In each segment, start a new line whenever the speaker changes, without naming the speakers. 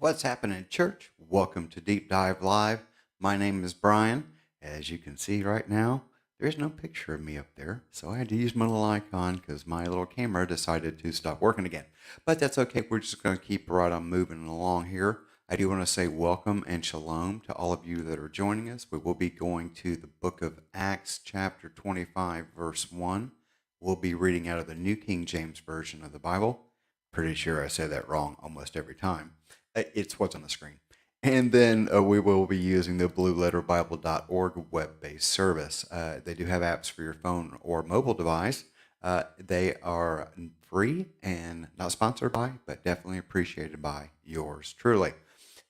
What's happening, church? Welcome to Deep Dive Live. My name is Brian. As you can see right now, there's no picture of me up there, so I had to use my little icon because my little camera decided to stop working again. But that's okay. We're just going to keep right on moving along here. I do want to say welcome and shalom to all of you that are joining us. We will be going to the book of Acts, chapter 25, verse 1. We'll be reading out of the New King James Version of the Bible. Pretty sure I say that wrong almost every time. It's what's on the screen. And then we will be using the blueletterbible.org web-based service. They do have apps for your phone or mobile device. They are free and not sponsored by, but definitely appreciated by yours truly.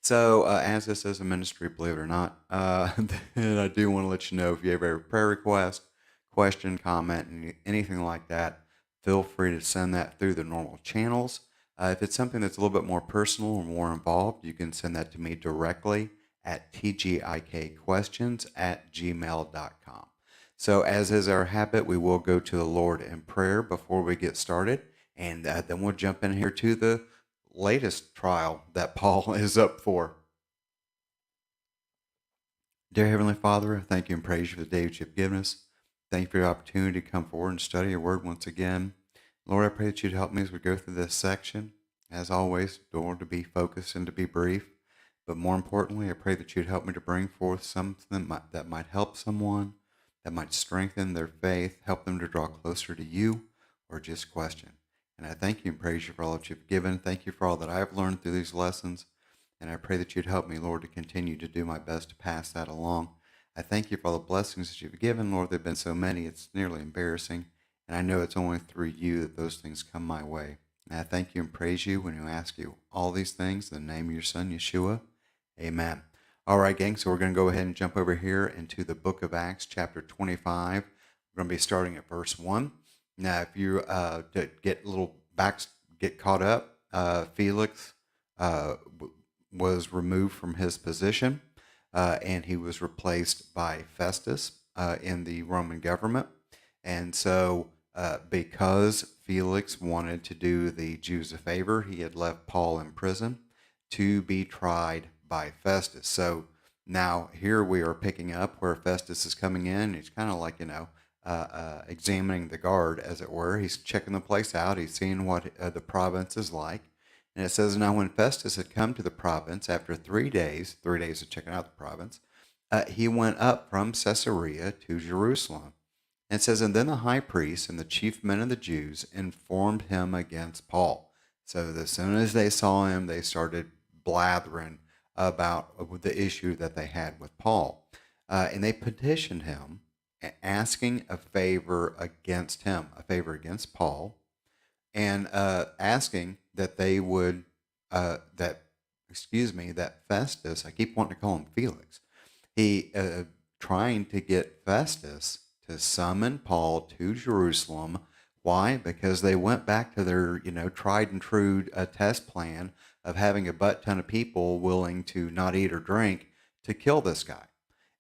So as this is a ministry, believe it or not, then I do want to let you know if you ever have a prayer request, question, comment, anything like that, feel free to send that through the normal channels. If it's something that's a little bit more personal or more involved, you can send that to me directly at tgikquestions@gmail.com. So as is our habit, we will go to the Lord in prayer before we get started, and then we'll jump in here to the latest trial that Paul is up for. Dear Heavenly Father, I thank you and praise you for the day that you've given us. Thank you for the opportunity to come forward and study your word once again. Lord, I pray that you'd help me as we go through this section. As always, Lord, to be focused and to be brief. But more importantly, I pray that you'd help me to bring forth something that might help someone, that might strengthen their faith, help them to draw closer to you, or just question. And I thank you and praise you for all that you've given. Thank you for all that I've learned through these lessons. And I pray that you'd help me, Lord, to continue to do my best to pass that along. I thank you for all the blessings that you've given, Lord. There have been so many, it's nearly embarrassing. And I know it's only through you that those things come my way. And I thank you and praise you when you ask you all these things in the name of your son, Yeshua. Amen. All right, gang, so we're going to go ahead and jump over here into the book of Acts, chapter 25. We're going to be starting at verse 1. Now, if you get caught up, Felix was removed from his position, and he was replaced by Festus in the Roman government. And so because Felix wanted to do the Jews a favor, he had left Paul in prison to be tried by Festus. So now here we are picking up where Festus is coming in. He's kind of like, examining the guard, as it were. He's checking the place out. He's seeing what the province is like. And it says, now when Festus had come to the province after 3 days of checking out the province, he went up from Caesarea to Jerusalem. And it says, and then the high priest and the chief men of the Jews informed him against Paul. So as soon as they saw him, they started blathering about the issue that they had with Paul. And they petitioned him, asking a favor against Paul, and asking that they would, that Festus, I keep wanting to call him Felix, he trying to get Festus to summon Paul to Jerusalem. Why? Because they went back to their, tried and true test plan of having a butt ton of people willing to not eat or drink to kill this guy.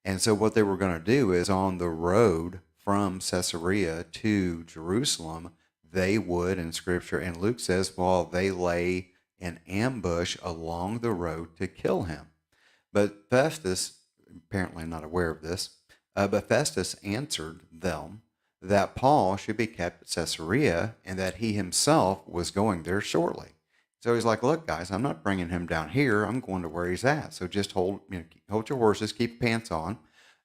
And so what they were going to do is on the road from Caesarea to Jerusalem, they would, in Scripture, and Luke says, well, they lay in ambush along the road to kill him. But Festus, apparently not aware of this, but Festus answered them that Paul should be kept at Caesarea and that he himself was going there shortly. So he's like, look, guys, I'm not bringing him down here. I'm going to where he's at. So just hold your horses, keep your pants on,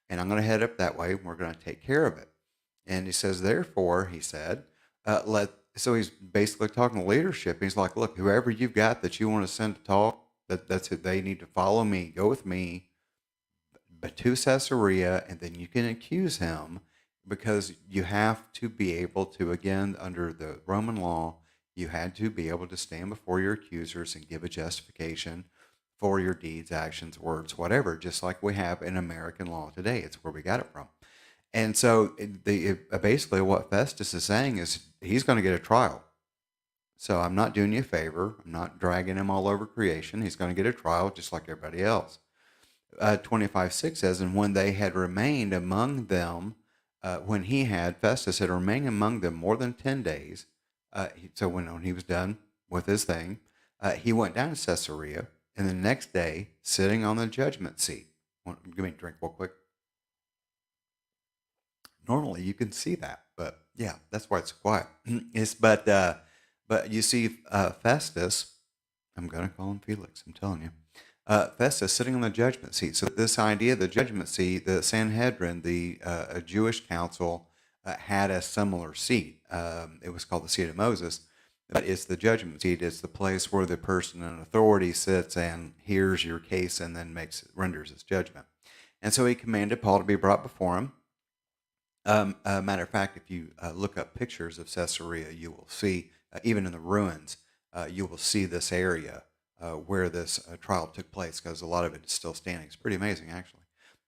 and I'm going to head up that way. We're going to take care of it. And he says, therefore, he said, so he's basically talking to leadership. He's like, look, whoever you've got that you want to send to talk, that's who they need to follow me, go with me, but to Caesarea, and then you can accuse him, because you have to be able to, again, under the Roman law, you had to be able to stand before your accusers and give a justification for your deeds, actions, words, whatever, just like we have in American law today. It's where we got it from. And so basically what Festus is saying is he's going to get a trial. So I'm not doing you a favor. I'm not dragging him all over creation. He's going to get a trial just like everybody else. 25:6 says, and when they had remained among them, Festus had remained among them more than 10 days. So when he was done with his thing, he went down to Caesarea, and the next day sitting on the judgment seat. Give me a drink real quick. Normally you can see that, but yeah, that's why it's quiet. But you see Festus. I'm going to call him Felix. I'm telling you. Festus sitting on the judgment seat. So this idea of the judgment seat, the Sanhedrin, the a Jewish council, had a similar seat. It was called the seat of Moses, but it's the judgment seat. It's the place where the person in authority sits and hears your case and then renders his judgment. And so he commanded Paul to be brought before him. Matter of fact, if you look up pictures of Caesarea, you will see, even in the ruins, you will see this area where this trial took place, because a lot of it is still standing. It's pretty amazing, actually.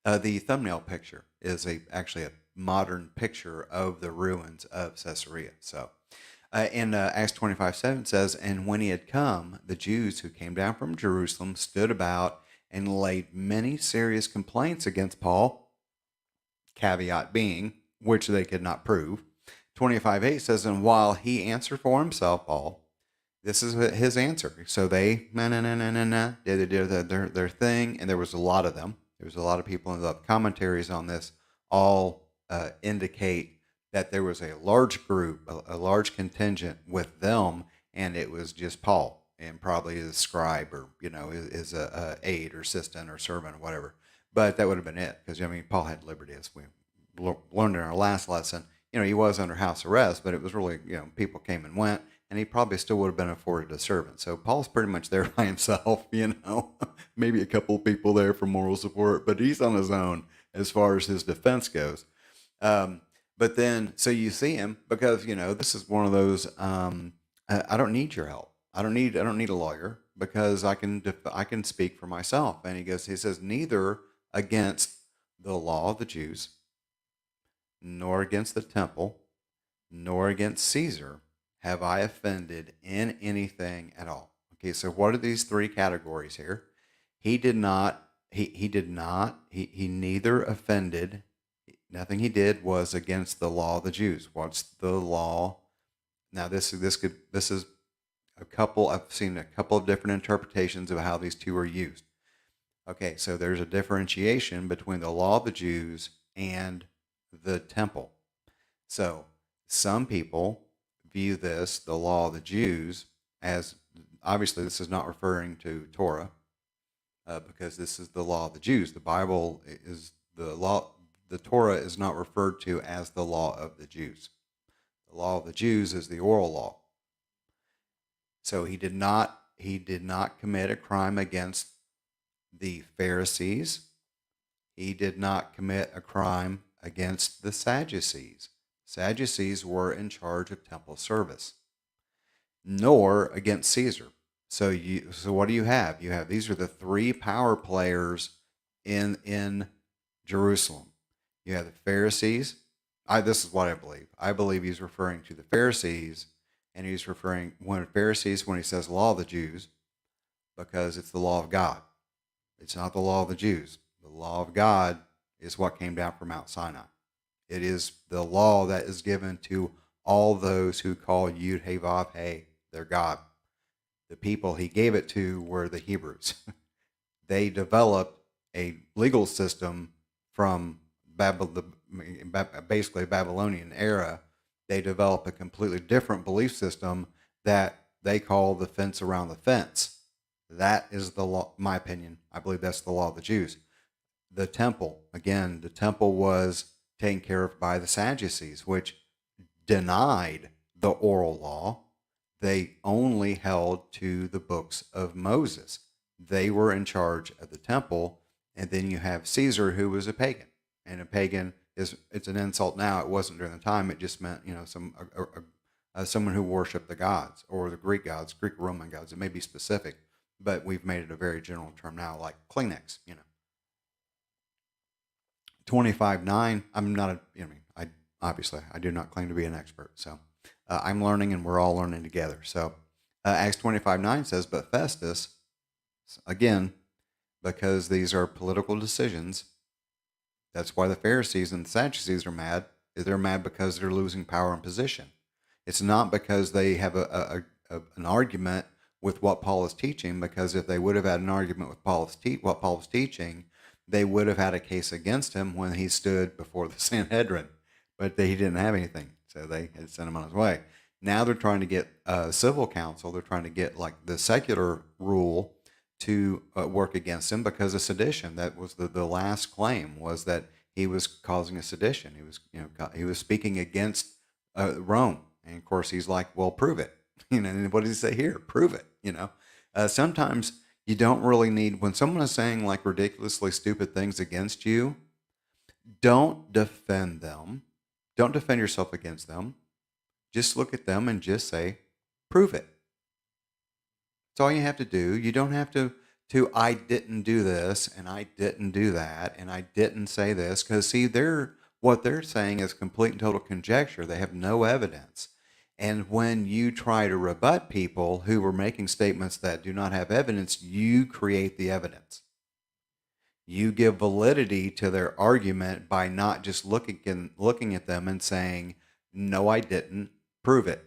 The thumbnail picture is actually a modern picture of the ruins of Caesarea. So in Acts 25:7 says, "And when he had come, the Jews who came down from Jerusalem stood about and laid many serious complaints against Paul," caveat being, which they could not prove. 25:8 says, "And while he answered for himself," Paul, this is his answer. So they did their thing, and there was a lot of them. There was a lot of people, and the commentaries on this all indicate that there was a large group, a large contingent with them, and it was just Paul and probably his scribe, or his aide or assistant or servant or whatever. But that would have been it, because Paul had liberty, as we learned in our last lesson. He was under house arrest, but it was really, people came and went, and he probably still would have been afforded a servant. So Paul's pretty much there by himself, maybe a couple of people there for moral support, but he's on his own as far as his defense goes. But then, so you see him, because, this is one of those, I don't need your help. I don't need a lawyer, because I can speak for myself. And he says, "Neither against the law of the Jews, nor against the temple, nor against Caesar have I offended in anything at all." Okay, so what are these three categories here? He neither offended. Nothing he did was against the law of the Jews. What's the law? Now this is a couple. I've seen a couple of different interpretations of how these two are used. Okay, so there's a differentiation between the law of the Jews and the temple. So some people view the law of the Jews, as, obviously this is not referring to Torah, because this is the law of the Jews. The Bible is the law. The Torah is not referred to as the law of the Jews. The law of the Jews is the oral law. So he did not commit a crime against the Pharisees. He did not commit a crime against the Sadducees. Sadducees were in charge of temple service. Nor against Caesar. So what do you have? You have, these are the three power players in Jerusalem. You have the Pharisees. This is what I believe. I believe he's referring to the Pharisees, and he's referring when he says law of the Jews, because it's the law of God. It's not the law of the Jews. The law of God is what came down from Mount Sinai. It is the law that is given to all those who call Yud He Vav He their God. The people he gave it to were the Hebrews. They developed a legal system from basically Babylonian era. They developed a completely different belief system that they call the fence around the fence. That is the law, my opinion. I believe that's the law of the Jews. The temple was taken care of by the Sadducees, which denied the oral law. They only held to the books of Moses. They were in charge of the temple. And then you have Caesar, who was a pagan. And a pagan it's an insult now. It wasn't during the time. It just meant, someone who worshiped the gods, or the Greek gods, Greek Roman gods. It may be specific, but we've made it a very general term now, like Kleenex, 25:9. I'm not I do not claim to be an expert. So I'm learning, and we're all learning together. So Acts 25:9 says, "But Festus," again, because these are political decisions, that's why the Pharisees and the Sadducees are mad. They're mad because they're losing power and position. It's not because they have an argument with what Paul is teaching, because if they would have had an argument with what Paul was teaching, they would have had a case against him when he stood before the Sanhedrin. But he didn't have anything, so they had sent him on his way. Now they're trying to get civil counsel. They're trying to get like the secular rule to work against him because of sedition. That was the last claim, was that he was causing a sedition. He was, he was speaking against Rome. And of course, he's like, well, prove it. And what does he say here? Prove it. Sometimes you don't really need, when someone is saying like ridiculously stupid things against you, don't defend them. Don't defend yourself against them. Just look at them and just say, prove it. That's all you have to do. You don't have to I didn't do this and I didn't do that and I didn't say this, because see, what they're saying is complete and total conjecture. They have no evidence. And when you try to rebut people who were making statements that do not have evidence, you create the evidence. You give validity to their argument by not just looking at them and saying, no, I didn't, prove it.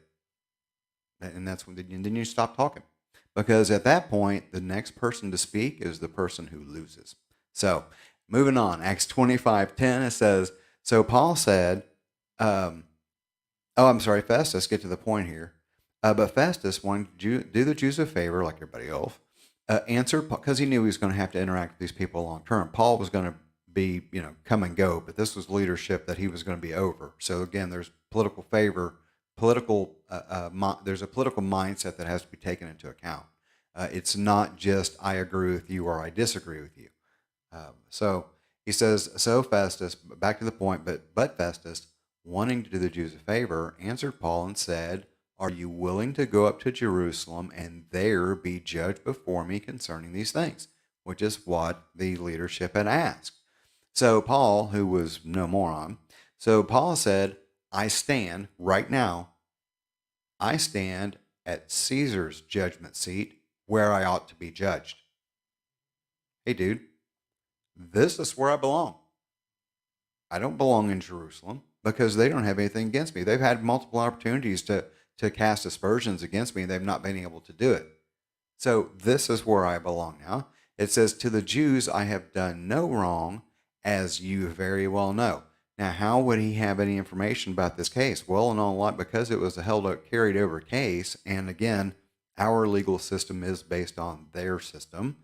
And that's when then you stop talking. Because at that point, the next person to speak is the person who loses. So moving on, Acts 25:10, it says, so Paul said, Festus, get to the point here. But Festus wanted to do the Jews a favor, like everybody else, answered, because he knew he was going to have to interact with these people long term. Paul was going to be, come and go, but this was leadership that he was going to be over. So again, there's political favor, there's a political mindset that has to be taken into account. It's not just I agree with you or I disagree with you. So he says, so Festus, back to the point, but Festus, wanting to do the Jews a favor, answered Paul and said, are you willing to go up to Jerusalem and there be judged before me concerning these things? Which is what the leadership had asked. So Paul, who was no moron, so Paul said, I stand right now, I stand at Caesar's judgment seat where I ought to be judged. Hey, dude, this is where I belong. I don't belong in Jerusalem because they don't have anything against me. They've had multiple opportunities to cast aspersions against me, and they've not been able to do it. So this is where I belong now. It says, to the Jews I have done no wrong, as you very well know. Now, how would he have any information about this case? Well, in all lot, because it was a carried over case, and again, our legal system is based on their system.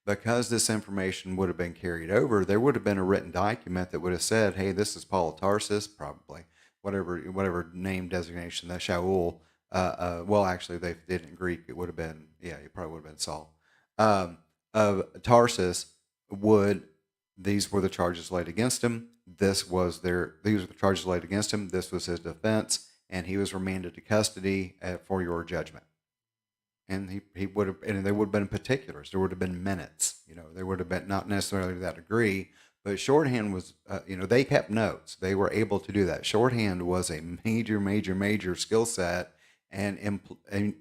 Because this information would have been carried over, there would have been a written document that would have said, hey, this is Paul of Tarsus, probably, whatever name designation, that Shaul. Well, actually, they did it in Greek. It would have been, it probably would have been Saul. Of Tarsus, these were the charges laid against him. These were the charges laid against him. This was his defense, and he was remanded to custody for your judgment. And he would have, and there would have been particulars. There would have been minutes. There would have been not necessarily to that degree, but shorthand was, they kept notes. They were able to do that. Shorthand was a major skill set and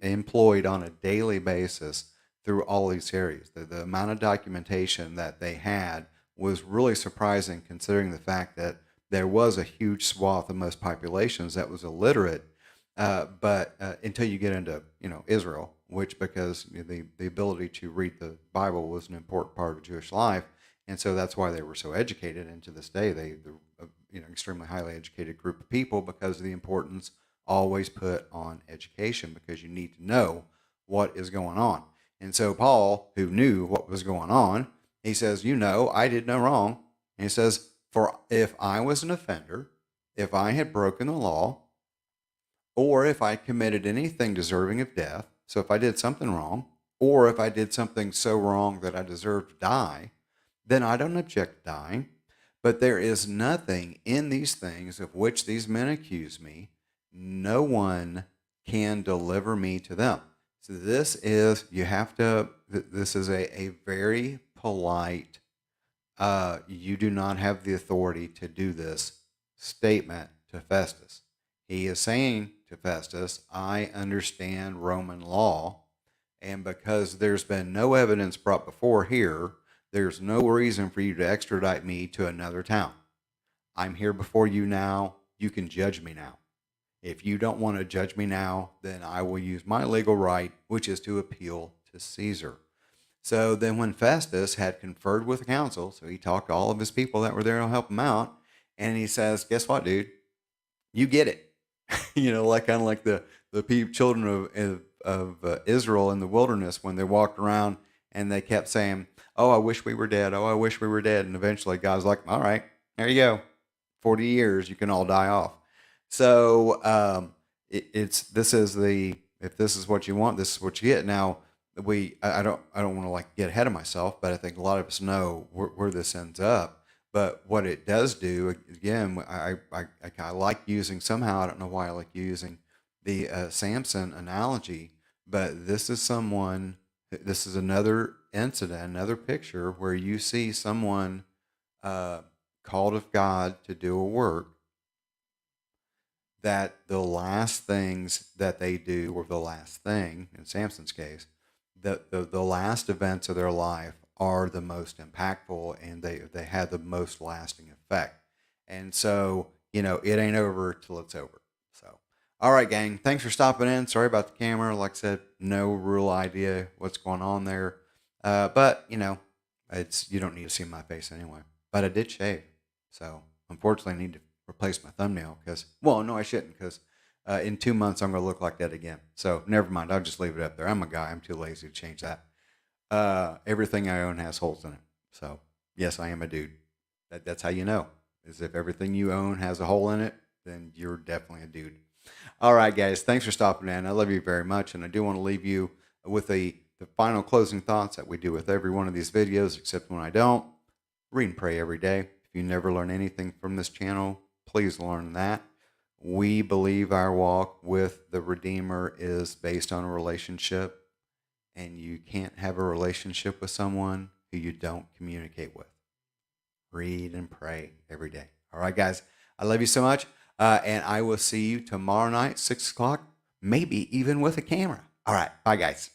employed on a daily basis through all these areas. The amount of documentation that they had was really surprising, considering the fact that there was a huge swath of most populations that was illiterate. But until you get into Israel, which because the ability to read the Bible was an important part of Jewish life, and so that's why they were so educated. And to this day, they're extremely highly educated group of people, because of the importance always put on education, because you need to know what is going on. And so Paul, who knew what was going on, he says, I did no wrong. And he says, for if I was an offender, if I had broken the law, or if I committed anything deserving of death, so if I did something wrong, or if I did something so wrong that I deserved to die, then I don't object to dying. But there is nothing in these things of which these men accuse me. No one can deliver me to them. So this is a very polite, you do not have the authority to do this statement to Festus. He is saying to Festus, I understand Roman law, and because there's been no evidence brought before here, there's no reason for you to extradite me to another town. I'm here before you now. You can judge me now. If you don't want to judge me now, then I will use my legal right, which is to appeal to Caesar. So then, when Festus had conferred with the council, so he talked to all of his people that were there to help him out, and he says, "Guess what, dude? You get it." Like kind of like the children of Israel in the wilderness when they walked around and they kept saying, "Oh, I wish we were dead. Oh, I wish we were dead." And eventually, God's like, "All right, there you go. 40 years, you can all die off." So it's this is the if this is what you want, this is what you get. Now I don't want to like get ahead of myself, but I think a lot of us know where this ends up. But what it does do, again, I like using somehow. I don't know why I like using the Samson analogy, but this is someone. This is another incident, another picture where you see someone uh, called of God to do a work that the last things that they do, or the last thing in Samson's case, the last events of their life are the most impactful, and they have the most lasting effect. And so, it ain't over till it's over. So, all right, gang, thanks for stopping in. Sorry about the camera. Like I said, no real idea what's going on there. But, it's you don't need to see my face anyway. But I did shave. So, unfortunately, I need to replace my thumbnail because, well, no, I shouldn't because in 2 months I'm going to look like that again. So never mind. I'll just leave it up there. I'm a guy. I'm too lazy to change that. Everything I own has holes in it. So yes, I am a dude. That's how you know. Is if everything you own has a hole in it, then you're definitely a dude. All right, guys. Thanks for stopping in. I love you very much, and I do want to leave you with the final closing thoughts that we do with every one of these videos, except when I don't. Read and pray every day. If you never learn anything from this channel, please learn that. We believe our walk with the Redeemer is based on a relationship, and you can't have a relationship with someone who you don't communicate with. Read and pray every day. All right, guys. I love you so much, and I will see you tomorrow night, 6 o'clock, maybe even with a camera. All right. Bye, guys.